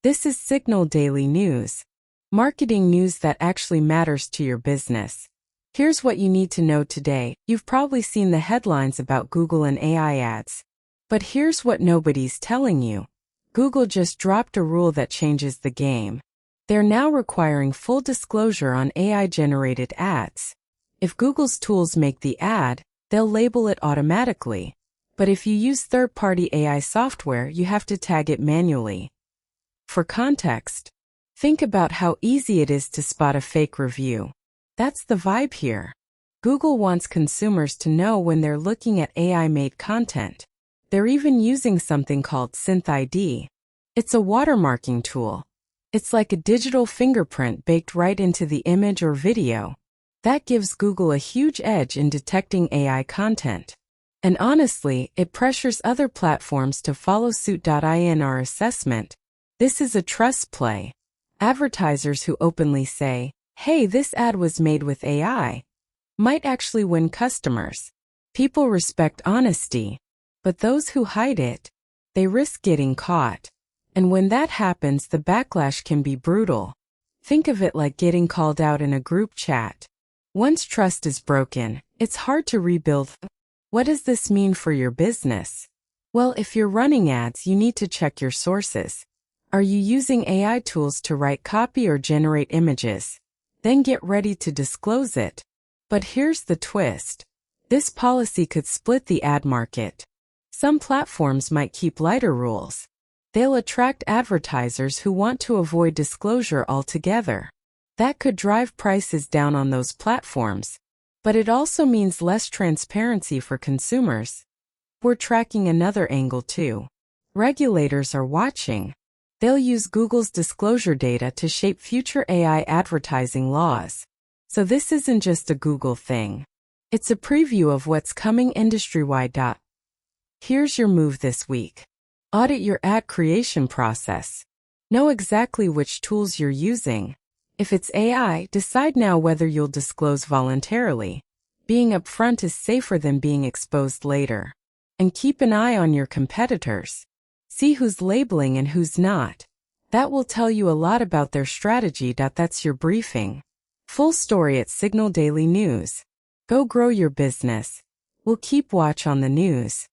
This is Signal Daily News, marketing news that actually matters to your business. Here's what you need to know today. You've probably seen the headlines about Google and AI ads. But here's what nobody's telling you. Google just dropped a rule that changes the game. They're now requiring full disclosure on AI-generated ads. If Google's tools make the ad, they'll label it automatically. But if you use third-party AI software, you have to tag it manually. For context, think about how easy it is to spot a fake review. That's the vibe here. Google wants consumers to know when they're looking at AI-made content. They're even using something called SynthID. It's a watermarking tool. It's like a digital fingerprint baked right into the image or video. That gives Google a huge edge in detecting AI content. And honestly, it pressures other platforms to follow suit. In our assessment, this is a trust play. Advertisers who openly say, "Hey, this ad was made with AI," might actually win customers. People respect honesty, but those who hide it, they risk getting caught. And when that happens, the backlash can be brutal. Think of it like getting called out in a group chat. Once trust is broken, it's hard to rebuild. What does this mean for your business? Well, if you're running ads, you need to check your sources. Are you using AI tools to write copy or generate images? Then get ready to disclose it. But here's the twist. This policy could split the ad market. Some platforms might keep lighter rules. They'll attract advertisers who want to avoid disclosure altogether. That could drive prices down on those platforms. But it also means less transparency for consumers. We're tracking another angle too. Regulators are watching. They'll use Google's disclosure data to shape future AI advertising laws. So this isn't just a Google thing. It's a preview of what's coming industry-wide. Here's your move this week. Audit your ad creation process. Know exactly which tools you're using. If it's AI, decide now whether you'll disclose voluntarily. Being upfront is safer than being exposed later. And keep an eye on your competitors. See who's labeling and who's not. That will tell you a lot about their strategy. That's your briefing. Full story at Signal Daily News. Go grow your business. We'll keep watch on the news.